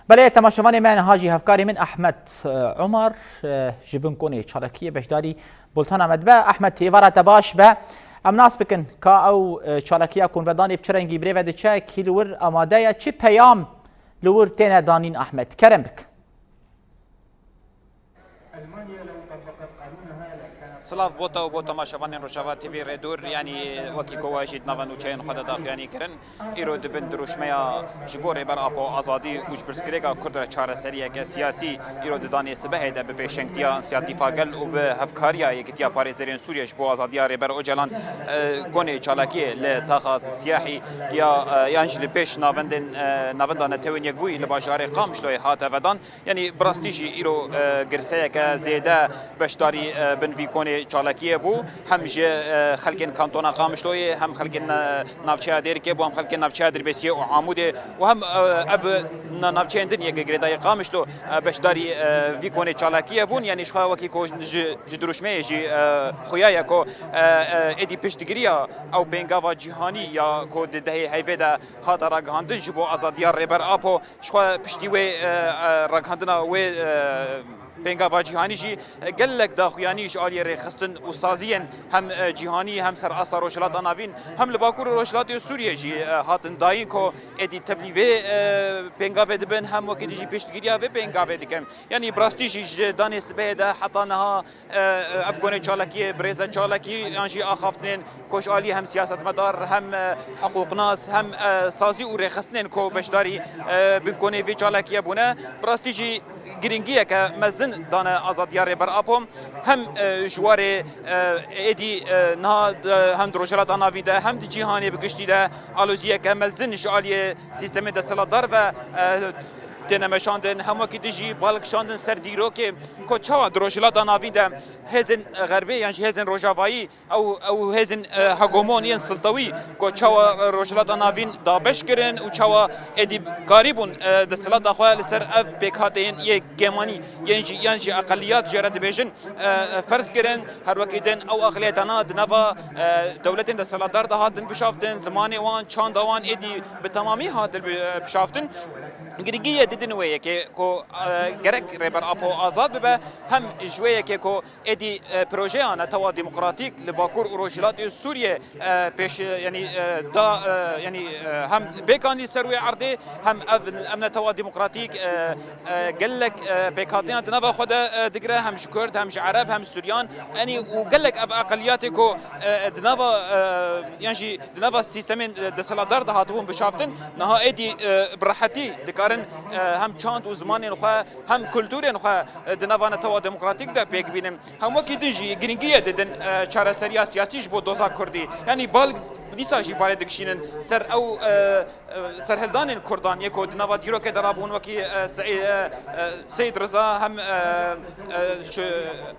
بله تماشاوان من هاجی هفکاری من احمد عمر جبن کنی چالکیه بشداری بولتان آمد به احمد تیوارت باش به امناس بکن که او چالکیه کن ودانی بچرنگی بری وده چه کیلور آماده یا چی پیام لور تینه دانین احمد کرم بک سلاف بوتا و بوتا ما شوانین روشاوا تیوی ردور یعنی وکی کواجید نوانو چین خدا داخیانی کرن ایرو دبن دروشمیا جبور بر آپو آزادی وش برسکریگا کردر چهار سریه که سیاسی ایرو دانی سبه ده به پیشنگتیا انسیاتی فاگل و به هفکاریا یکتیا پاریزرین سوریش بو آزادی بر اوجلان گونه چالاکی لتاخاز سیاحی یا یانجل پیش ناوندان توین یک بوی لباجار قامشلوی هاته ودان یعنی براستیجی ایرو گرسه که زیده بشداری بنوی کنه چالاکیه بو هم جه خلکن کانتونا قامشلوی هم خلکن نافچه دیر که بو هم خلکن نافچه دربسیه و عموده و هم اف نافچه دنیا که گردای قامشلو بشداری وی کنه چالاکیه بون یعنی شخوا وکی کو جدروشمه جی خویای کو ادی پشتگیریا او بنگاوا جهانی یا کو ده هیودا هاتا راگاندن جبو آزادیار ربر آپو شخوا پشتی و راگاندنا و بنگاوا جهانی جی گلک داخویانیش آلی رخصتن استازین هم جهانی هم سر اصلا روشلات آنابین هم لباکور روشلات سوریه جی هاتن داین کو ادی تبلیغ بنگاوا دبن هم وقتی جی پشتگیریا و بنگاوا دکن یعنی براستی جی دانش بهده حتی نها افغان چالاکی برزه چالاکی آنجی آخافتن کوش آلی هم سیاست مدار هم حقوق ناس هم سازی و رخصتن کو بشداری بنکنه و چالاکی بونه براستی جی گرینگیه که مزن دانه آزادیار بر آپم هم جوار ادی نه هم دروجرات آناویده هم دی جهانی بگشتی ده آلوزیه که مزن جالی سیستم دستلاتدار و تنمشاندن هم که دیجی بالک شاندن سر دیرو که کوچا دروجلات آناویده هزن غربی یعنی هزن روجاوایی او هزن هگمونی سلطوی کوچا روجلات آناوین دابش کردن و چوا ادی قریبون دستلات داخل سر اف بکاتین یک گمانی یعنی اقلیت جرد بیشن فرض کردن هر وقتن او اقلیتنا دنوا دولت دستلات دار دهاتن بشافتن زمانی وان چاند وان ادی به تمامی هات بشافتن گریگیه دیدن ویه که کو گرک ربر آپو آزاد به هم جویه که کو ادی پروژه آن توا دموکراتیک لباکور روجلات سوریه پیش یعنی دا یعنی هم بیکانی سروی عرضه هم امن توا دموکراتیک گلک بیکاتیان تنبا خود دگره هم کرد هم عرب هم سوریان یعنی و گلک اقلیات کو دنبا یعنی دنبا سیستم دستلاتدار دهاتون بشافتن نها ادی براحتی دکارن هم چاند و زمان نخوا هم کلتور نخوا دنوان توا دموکراتیک ده پیک بینم هم وکی دنجی گرینگیه دیدن چاره سریا سیاسیش بود دوزا کردی یعنی بال دیسا جی بالای دکشینن سر او سر هلدان کردان یکو دنوا دیرو که درابون وکی سید رضا هم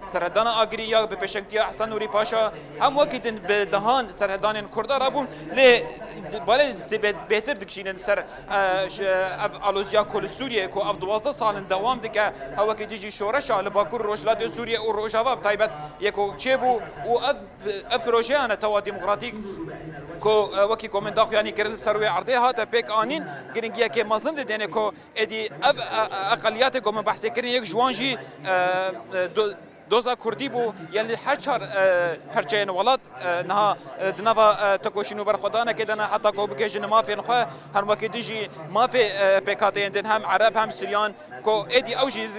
سر هلدان آگری یا به پیشنگتی احسن نوری پاشا هم وکی دن به دهان سر هلدان کردان رابون لی بالای بهتر دکشینن سر آلوزیا کل سوریه کو اف 12 سال دوام دکه هوا که دیجی شورش على باکور روجلات سوریه و روجاوا تایبت یکو چبو و اف پروژه انا توا دموکراتیک کو وکی کومن داخو یعنی کردن سروی عرضه هات پیک آنین گرینگیه که مزند دینه کو ادی اقلیت کو من بحث کردن یک جوانجی دوزا کردی بو یعنی هر چهار پرچین ولات نها دنوا تکوشینو بر خدانه که دنا حتی کو بکیجن مافی نخوا هر وقت دیجی مافی پیکاتین دن هم عرب هم سریان کو ادی اوجی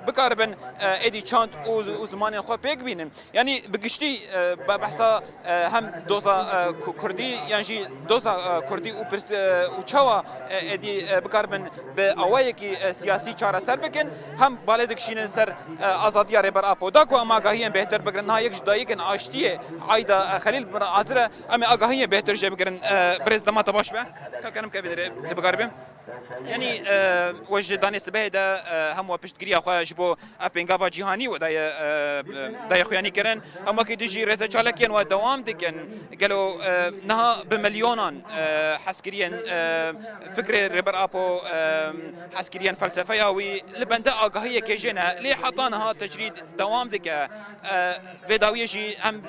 بکاربن ادی چاند و زمان نخوا پیک بینن یعنی بگشتی بحثا هم دوزا کردی یعنی دوزا کردی و چوا ادی بکاربن به اوایی که سیاسی چاره سر بکن هم بالدکشین سر آزادی بر آپو کو اما آگاهی بهتر بگرن ها یک جدایی کن آشتیه عایدا خلیل بر عازره اما آگاهی بهتر جه بگرن برز دما تباش به تا کنم که بدره تبگاربم یعنی وجه دانست به ده هم و پشتگیری خو جبو اپنگاوا جهانی و دای خویانی کرن اما که دیجی رزه چالکین و دوام دکن گلو نها بمليونان حسكريان فكر ربر ابو حسكريان فلسفه ياوي لبنده آگاهی که جنه لی حطانها تجرید دوام دکه وداوی جی هم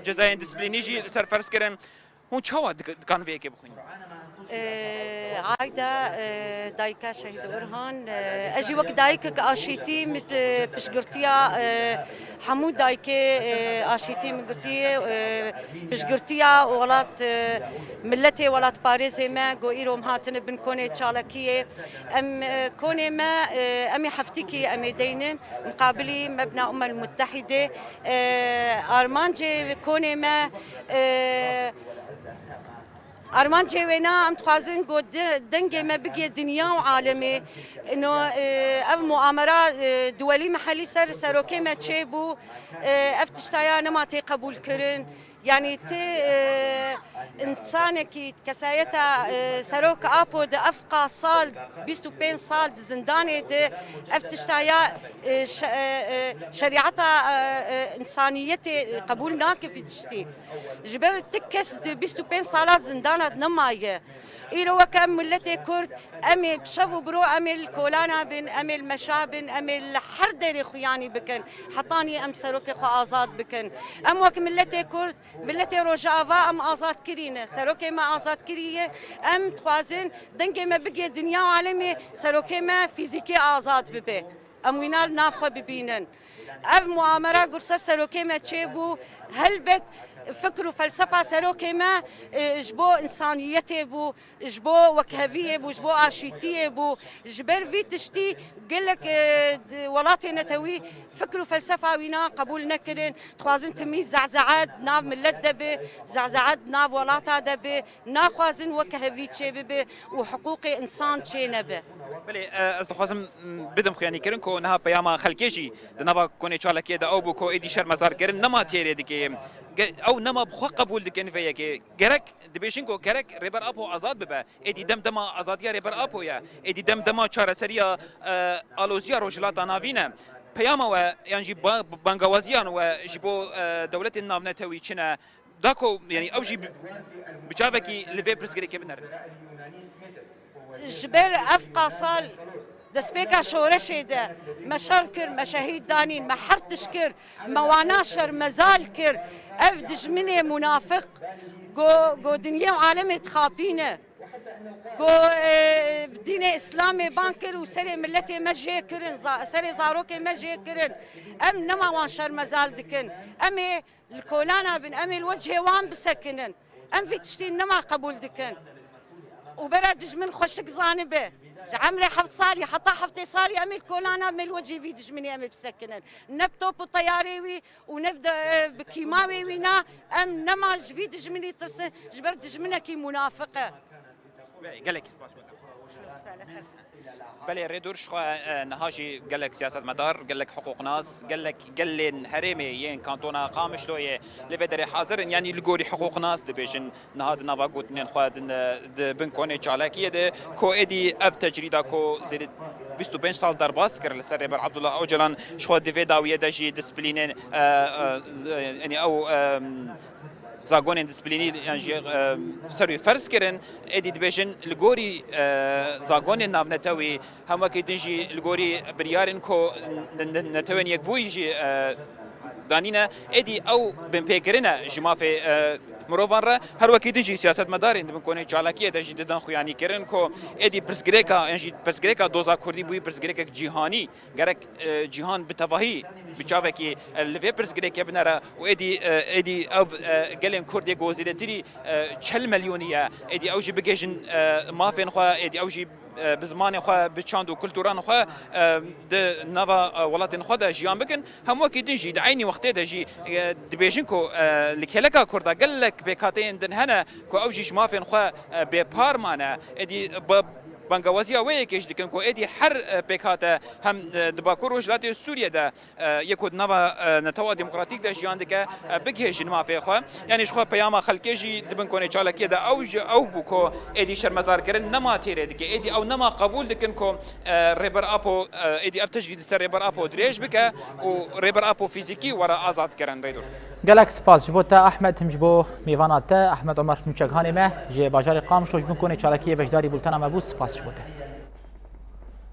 جزاین دیسپلینی جی سرفرض کردن هون چاوا دکان وی که بخونیم عايدة دايكا شهيد أورهان أجي وقت دايك آشيتي بشقرتيا حمود دايكي آشيتي مقرتي بشقرتيا ولات ملتي ولات باريزي ما جو إيروم هاتن بن كوني تشالكية أم كوني ما أمي حفتيكي أمي دينن مقابلي مبنى أمم المتحدة أرمانجي كوني ما أرمان جوينا أم تخازن قد دنجة ما بقي دنيا وعالمي إنه أف مؤامرة دولي محلي سروكي ما تشيبو أفتشتايا نما تقبول كرن يعني تي إنسانك كسايتا سروك أبو ده أفقى صال 25 صال زنداني ده أفتشتايا شريعتا إنسانيتي قبول ناكف تشتي جبر تكس 25 صال زندانة نماية إيرو وكم ملتي كرد أمي بشفو برو أمي الكولانا بن أمي المشابن أمي الحردري خياني بكن حطاني أم سروكي خو آزاد بكن أم وك ملتي كرد ملتي روجافا أم آزاد كرينة سروكي ما آزاد كريه أم توازن دنجي ما بقي دنيا وعالمي سروكي ما فيزيكي آزاد ببي أم وينال نافخة ببينن أف مؤامرة قرصة سروكي ما تشيبو هلبت فكر وفلسفة سروكي ما جبو إنسانيته بو جبو وكهبية بو جبو عاشيتية بو جبر في تشتي قلك ولاتي نتوي فكر وفلسفة وينا قبول نكرن توازن تميز زعزعات ناف ملت دبي زعزعات ناف ولاتا دبي ناخوازن وكهبي تشي وحقوق إنسان تشي نبي بله از دخوازم بدم خیانی کرن کو نه پیام خلکیجی دنبا کنی چاله کی دا او بو کو ایدی شر مزار کرن نما تیری دکی او نما بخو قبول دکن فیا کی گرک دبیشن کو گرک ریبر اپو آزاد ببه ایدی دم دما آزادیا ریبر اپو یا ایدی دم دما چاره سریا الوزیا روجلاتا ناوینه پیام و یعنی بانگوازیان و جبو دولت النام نتوی چنه داكو يعني اوجي بجافكي ليفي برسكري كبنر جبر أفقى صال دسبيكا شورشي ده مشاركر مشاهيد دانين محرتشكر مواناشر مزالكر أفدج مني منافق جو دنيا وعالم تخابينه جو دين إسلامي بانكر وسري ملتي مجي كرن سري زاروكي مجي كرن أم نما وانشر مزال دكن أمي الكولانا بن أمي الوجه وان بسكنن أم في تشتين نما قبول دكن وبرد من خشك زانبه عمري حفظ صالي حتى حفتي صالي أمي الكولانا من الوجه في دجمني أمي بسكنن نبتو بطياري ونبدا بكيماوي وينا أم نما جبي دجمني ترسن جبر دجمنا كي منافقة قالك بله ريدور شخوا نهاجي قالك سياسة مدار قالك حقوق ناس قال لي حريمي ين كانتونا قامش لويه لبدري حاضر يعني لقوري حقوق ناس دبيجن نهاد نافا قوت نين خوا بن كوني چالاكيه ده كو ادي اف تجريدا كو زيد 25 سال درباس كر لسر ريبر عبد الله اوجلان شخوا ديفي داويه دجي ديسبلينين يعني او زاغون ديسبليني يعني سروي فرض كرن ادي دبيجن الغوري زاغون ناف نتوي هم كيدجي الغوري بريارن كو نتوين يكبويجي دانينا ادي او بمبيكرنا جمافي مروفان را هر وقت دیجی سیاست مداری اند بکنه چالاکیه دیجی دادن خویانی کردن کو ادی پرسگریکا انجی پرسگریکا دوزا کردی بوی پرسگریکا جهانی گرک جهان بتواهی بچاوه کی لفه پرسگریکا بنره و ادی او گلن کردی گوزیده تری 40 میلیونیه ادی اوجی بگیجن مافین خو ادی اوجی بزمان خو بچاند و کلتوران خو د نوا ولاتن خو د جیان بکن هم وقت دیجی د عینی وقت دیجی دبیجن کو لکلکا کردا گلک بکاتین دن هنا کو اوجیش مافین خو به پارمانه ادی بانگوازیا وی کش دکن کو ادی هر بکاته هم دباکور وجلات سوریه ده یکود نوا نتوا دموکراتیک ده جیان دکه بگه مافی خو یعنی خو پیام خلکجی دبن کنه چالکی ده اوج او بو ادی شرمزار کرن نما تیره دکه ادی او نما قبول دکن کو ریبر اپو ادی اف تجدید سر ریبر اپو دریج بکه و ریبر اپو فیزیکی ورا آزاد کرن ریدور گلک سپاس جبوتا احمد همجبو میوانات احمد عمر مچگهانی ما جه باجار قام شوج بن کنه چالکی بجداری بولتنا مبوس سپاس جبوتا